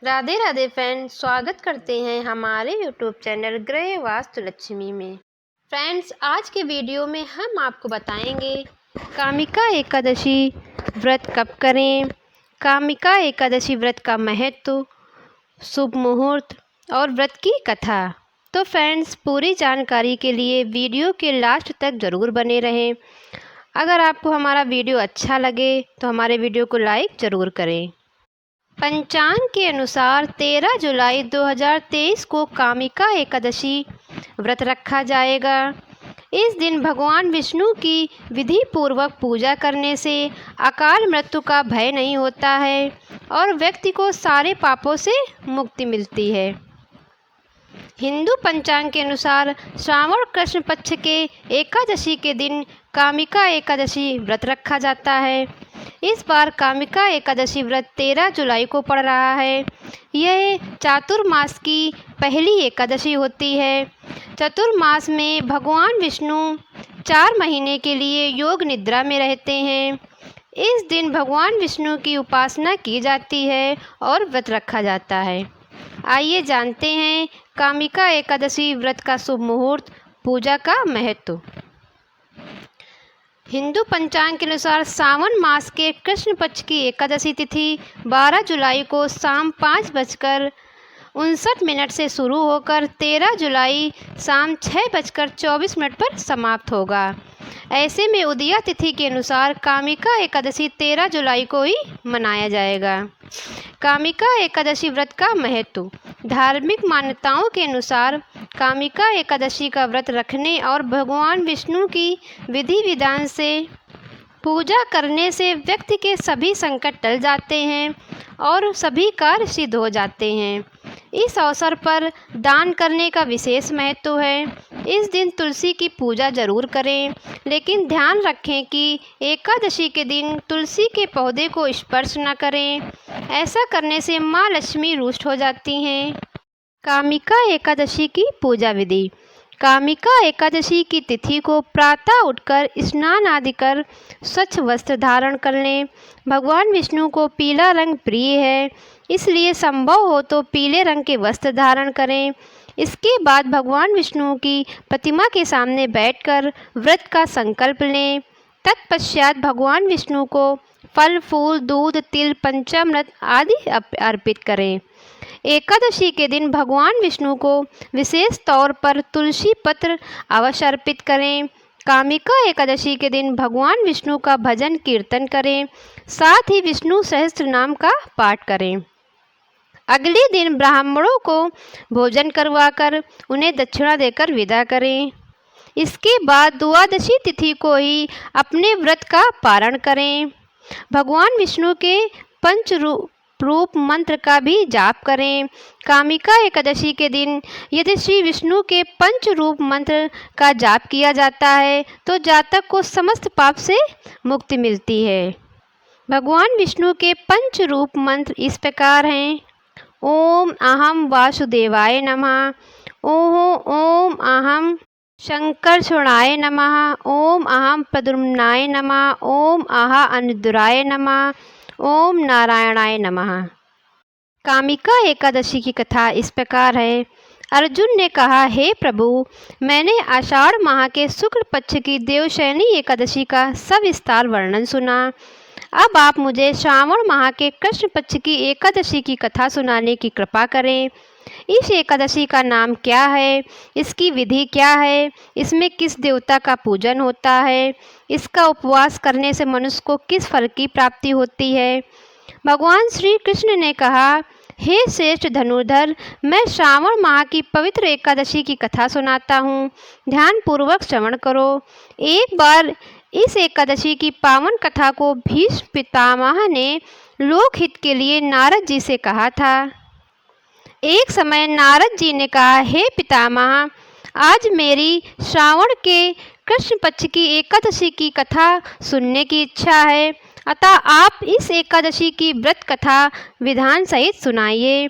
Radhe Radhe friends, स्वागत करते हैं हमारे यूट्यूब चैनल गृह वास्तु लक्ष्मी में। फ्रेंड्स, आज के वीडियो में हम आपको बताएंगे कामिका एकादशी व्रत कब करें, कामिका एकादशी व्रत का महत्व, शुभ मुहूर्त और व्रत की कथा। तो फ्रेंड्स, पूरी जानकारी के लिए वीडियो के लास्ट तक ज़रूर बने रहें। अगर आपको हमारा वीडियो अच्छा लगे तो हमारे वीडियो को लाइक ज़रूर करें। पंचांग के अनुसार 13 जुलाई 2023 को कामिका एकादशी व्रत रखा जाएगा। इस दिन भगवान विष्णु की विधि पूर्वक पूजा करने से अकाल मृत्यु का भय नहीं होता है और व्यक्ति को सारे पापों से मुक्ति मिलती है। हिंदू पंचांग के अनुसार श्रावण कृष्ण पक्ष के एकादशी के दिन कामिका एकादशी व्रत रखा जाता है। इस बार कामिका एकादशी व्रत 13 जुलाई को पड़ रहा है। यह चातुर्मास की पहली एकादशी होती है। चतुर्मास में भगवान विष्णु 4 महीने के लिए योग निद्रा में रहते हैं। इस दिन भगवान विष्णु की उपासना की जाती है और व्रत रखा जाता है। आइए जानते हैं कामिका एकादशी व्रत का शुभ मुहूर्त, पूजा का महत्व। हिंदू पंचांग के अनुसार सावन मास के कृष्ण पक्ष की एकादशी तिथि 12 जुलाई को शाम 5:59 से शुरू होकर 13 जुलाई शाम 6:24 पर समाप्त होगा। ऐसे में उदया तिथि के अनुसार कामिका एकादशी 13 जुलाई को ही मनाया जाएगा। कामिका एकादशी व्रत का महत्व। धार्मिक मान्यताओं के अनुसार कामिका एकादशी का व्रत रखने और भगवान विष्णु की विधि विधान से पूजा करने से व्यक्ति के सभी संकट टल जाते हैं और सभी कार्य सिद्ध हो जाते हैं। इस अवसर पर दान करने का विशेष महत्व है। इस दिन तुलसी की पूजा जरूर करें, लेकिन ध्यान रखें कि एकादशी के दिन तुलसी के पौधे को स्पर्श न करें। ऐसा करने से माँ लक्ष्मी रुष्ट हो जाती हैं। कामिका एकादशी की पूजा विधि। कामिका एकादशी की तिथि को प्रातः उठकर स्नान आदि कर स्वच्छ वस्त्र धारण कर लें। भगवान विष्णु को पीला रंग प्रिय है, इसलिए संभव हो तो पीले रंग के वस्त्र धारण करें। इसके बाद भगवान विष्णु की प्रतिमा के सामने बैठकर व्रत का संकल्प लें। तत्पश्चात भगवान विष्णु को फल, फूल, दूध, तिल, पंचामृत आदि अर्पित करें। एकादशी के दिन भगवान विष्णु को विशेष तौर पर तुलसी पत्र अवश्य अर्पित करें। कामिका एकादशी के दिन भगवान विष्णु का भजन कीर्तन करें, साथ ही विष्णु सहस्त्र नाम का पाठ करें। अगले दिन ब्राह्मणों को भोजन करवाकर उन्हें दक्षिणा देकर विदा करें। इसके बाद द्वादशी तिथि को ही अपने व्रत का पारण करें। भगवान विष्णु के पंचरूप मंत्र का भी जाप करें। कामिका एकादशी के दिन यदि श्री विष्णु के पंचरूप मंत्र का जाप किया जाता है तो जातक को समस्त पाप से मुक्ति मिलती है। भगवान विष्णु के पंचरूप मंत्र इस प्रकार हैं। ओम अहम वासुदेवाय नमः। ओम अहम शंकरचूड़ाय नमः। ओम अहम प्रद्युम्नाय नमः। ओम अहा अनुद्राय नमः। ओम नारायणाय नमः। कामिका एकादशी की कथा इस प्रकार है। अर्जुन ने कहा, हे प्रभु, मैंने आषाढ़ माह के शुक्ल पक्ष की देवशयनी एकादशी का सविस्तार वर्णन सुना। अब आप मुझे श्रावण माह के कृष्ण पक्ष की एकादशी की कथा सुनाने की कृपा करें। इस एकादशी का नाम क्या है, इसकी विधि क्या है, इसमें किस देवता का पूजन होता है, इसका उपवास करने से मनुष्य को किस फल की प्राप्ति होती है। भगवान श्री कृष्ण ने कहा, हे श्रेष्ठ धनुर्धर, मैं श्रावण माह की पवित्र एकादशी की कथा सुनाता हूँ, ध्यान पूर्वक श्रवण करो। एक बार इस एकादशी की पावन कथा को भीष्म पितामह ने लोकहित के लिए नारद जी से कहा था। एक समय नारद जी ने कहा, हे पितामह, आज मेरी श्रावण के कृष्ण पक्ष की एकादशी की कथा सुनने की इच्छा है, अतः आप इस एकादशी की व्रत कथा विधान सहित सुनाइए।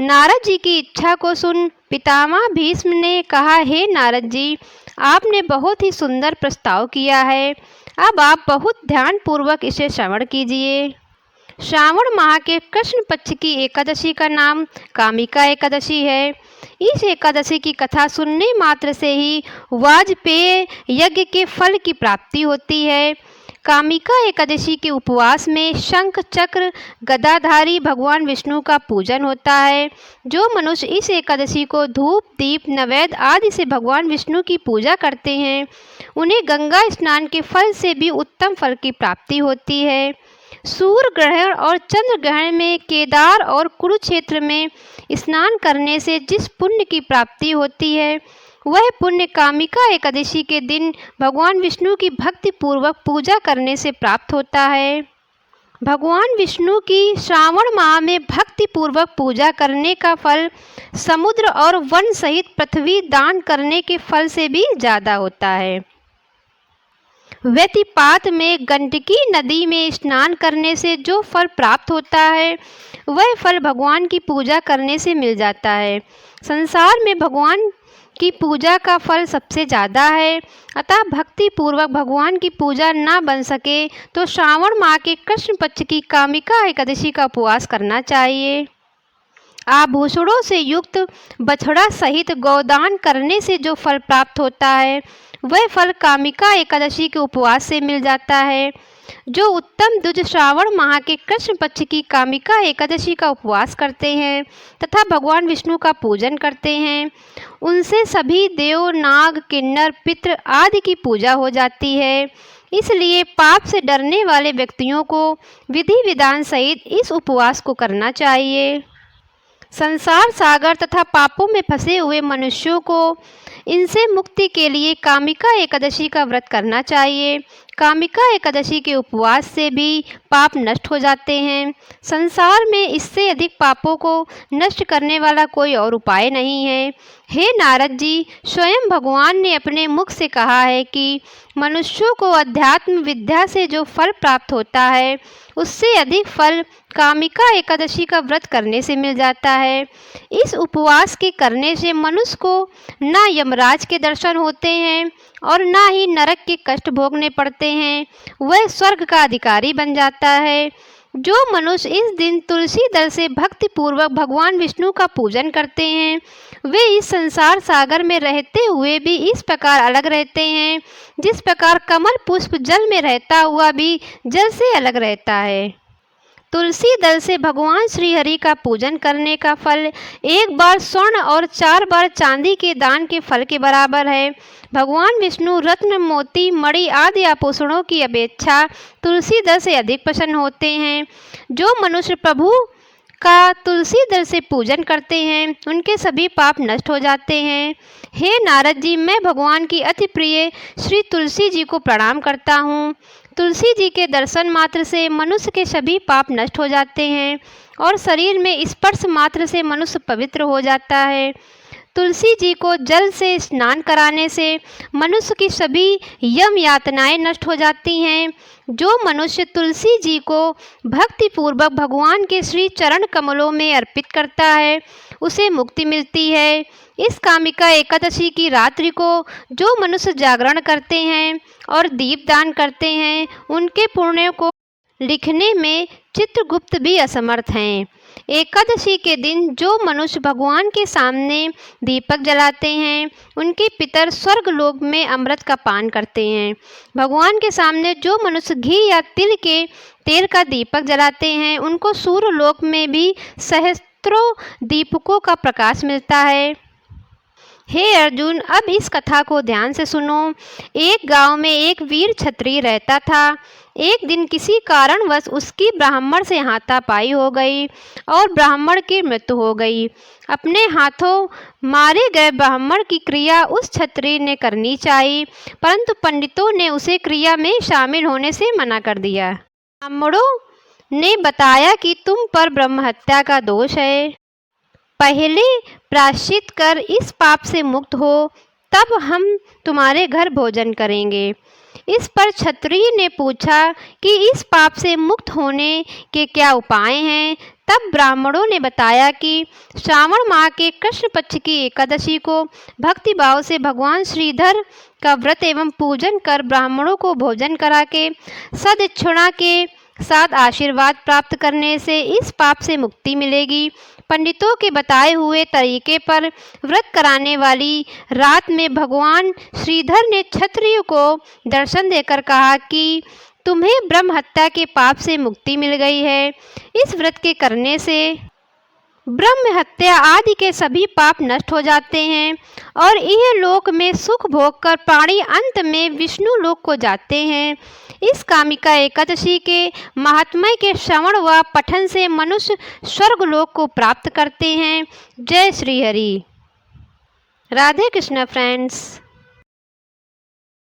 नारद जी की इच्छा को सुन पितामह भीष्म ने कहा, हे नारद जी, आपने बहुत ही सुंदर प्रस्ताव किया है, अब आप बहुत ध्यानपूर्वक इसे श्रवण कीजिए। श्रावण माह के कृष्ण पक्ष की एकादशी का नाम कामिका एकादशी है। इस एकादशी की कथा सुनने मात्र से ही वाजपेय यज्ञ के फल की प्राप्ति होती है। कामिका एकादशी के उपवास में शंख चक्र गदाधारी भगवान विष्णु का पूजन होता है। जो मनुष्य इस एकादशी को धूप दीप नैवेद्य आदि से भगवान विष्णु की पूजा करते हैं, उन्हें गंगा स्नान के फल से भी उत्तम फल की प्राप्ति होती है। सूर्य ग्रहण और चंद्र ग्रहण में केदार और कुरुक्षेत्र में स्नान करने से जिस पुण्य की प्राप्ति होती है, वह पुण्य कामिका एकादशी के दिन भगवान विष्णु की भक्ति पूर्वक पूजा करने से प्राप्त होता है। भगवान विष्णु की श्रावण माह में भक्ति पूर्वक पूजा करने का फल समुद्र और वन सहित पृथ्वी दान करने के फल से भी ज़्यादा होता है। व्यतिपात में गंडकी नदी में स्नान करने से जो फल प्राप्त होता है, वह फल भगवान की पूजा करने से मिल जाता है। संसार में भगवान की पूजा का फल सबसे ज़्यादा है, अतः भक्ति पूर्वक भगवान की पूजा ना बन सके तो श्रावण माह के कृष्ण पक्ष की कामिका एकादशी का उपवास करना चाहिए। आभूषणों से युक्त बछड़ा सहित गौदान करने से जो फल प्राप्त होता है, वह फल कामिका एकादशी के उपवास से मिल जाता है। जो उत्तम द्विज श्रावण माह के कृष्ण पक्ष की कामिका एकादशी का उपवास करते हैं तथा भगवान विष्णु का पूजन करते हैं, उनसे सभी देव नाग किन्नर पितृ आदि की पूजा हो जाती है। इसलिए पाप से डरने वाले व्यक्तियों को विधि विधान सहित इस उपवास को करना चाहिए। संसार सागर तथा पापों में फंसे हुए मनुष्यों को इनसे मुक्ति के लिए कामिका एकादशी का व्रत करना चाहिए। कामिका एकादशी के उपवास से भी पाप नष्ट हो जाते हैं। संसार में इससे अधिक पापों को नष्ट करने वाला कोई और उपाय नहीं है। हे नारद जी, स्वयं भगवान ने अपने मुख से कहा है कि मनुष्यों को अध्यात्म विद्या से जो फल प्राप्त होता है, उससे अधिक फल कामिका एकादशी का व्रत करने से मिल जाता है। इस उपवास के करने से मनुष्य को न यमराज के दर्शन होते हैं और न ही नरक के कष्ट भोगने पड़ते हैं, वह स्वर्ग का अधिकारी बन जाता है। जो मनुष्य इस दिन तुलसी दल से भक्ति पूर्वक भगवान विष्णु का पूजन करते हैं, वे इस संसार सागर में रहते हुए भी इस प्रकार अलग रहते हैं जिस प्रकार कमल पुष्प जल में रहता हुआ भी जल से अलग रहता है। तुलसी दल से भगवान श्री हरि का पूजन करने का फल 1 बार स्वर्ण और 4 बार चांदी के दान के फल के बराबर है। भगवान विष्णु रत्न मोती मणि आदि आभूषणों की अपेक्षा तुलसी दल से अधिक प्रसन्न होते हैं। जो मनुष्य प्रभु का तुलसी दल से पूजन करते हैं, उनके सभी पाप नष्ट हो जाते हैं। हे नारद जी, मैं भगवान की अति प्रिय श्री तुलसी जी को प्रणाम करता हूँ। तुलसी जी के दर्शन मात्र से मनुष्य के सभी पाप नष्ट हो जाते हैं और शरीर में स्पर्श मात्र से मनुष्य पवित्र हो जाता है। तुलसी जी को जल से स्नान कराने से मनुष्य की सभी यम यातनाएं नष्ट हो जाती हैं। जो मनुष्य तुलसी जी को भक्ति पूर्वक भगवान के श्री चरण कमलों में अर्पित करता है, उसे मुक्ति मिलती है। इस कामिका एकादशी की रात्रि को जो मनुष्य जागरण करते हैं और दीपदान करते हैं, उनके पुण्यों को लिखने में चित्रगुप्त भी असमर्थ हैं। एकादशी के दिन जो मनुष्य भगवान के सामने दीपक जलाते हैं, उनके पितर स्वर्ग लोक में अमृत का पान करते हैं। भगवान के सामने जो मनुष्य घी या तिल के तेल का दीपक जलाते हैं, उनको सूर्य लोक में भी सहस्त्रों दीपकों का प्रकाश मिलता है। हे अर्जुन, अब इस कथा को ध्यान से सुनो। एक गांव में एक वीर क्षत्रिय रहता था। एक दिन किसी कारणवश उसकी ब्राह्मण से हाथापाई हो गई और ब्राह्मण की मृत्यु हो गई। अपने हाथों मारे गए ब्राह्मण की क्रिया उस क्षत्रिय ने करनी चाहिए, परंतु पंडितों ने उसे क्रिया में शामिल होने से मना कर दिया। ब्राह्मणों ने बताया कि तुम पर ब्रह्महत्या का दोष है, पहले प्रायश्चित कर इस पाप से मुक्त हो, तब हम तुम्हारे घर भोजन करेंगे। इस पर क्षत्रिय ने पूछा कि इस पाप से मुक्त होने के क्या उपाय हैं। तब ब्राह्मणों ने बताया कि श्रावण माह के कृष्ण पक्ष की एकादशी को भक्ति भाव से भगवान श्रीधर का व्रत एवं पूजन कर ब्राह्मणों को भोजन करा के सदक्षिणा के साथ आशीर्वाद प्राप्त करने से इस पाप से मुक्ति मिलेगी। पंडितों के बताए हुए तरीके पर व्रत कराने वाली रात में भगवान श्रीधर ने क्षत्रिय को दर्शन देकर कहा कि तुम्हें ब्रह्म हत्या के पाप से मुक्ति मिल गई है। इस व्रत के करने से ब्रह्म हत्या आदि के सभी पाप नष्ट हो जाते हैं और यह लोक में सुख भोग कर प्राणी अंत में विष्णु लोक को जाते हैं। इस कामिका एकादशी के महात्म्य के श्रवण व पठन से मनुष्य स्वर्ग लोक को प्राप्त करते हैं। जय श्री हरि। राधे कृष्ण फ्रेंड्स।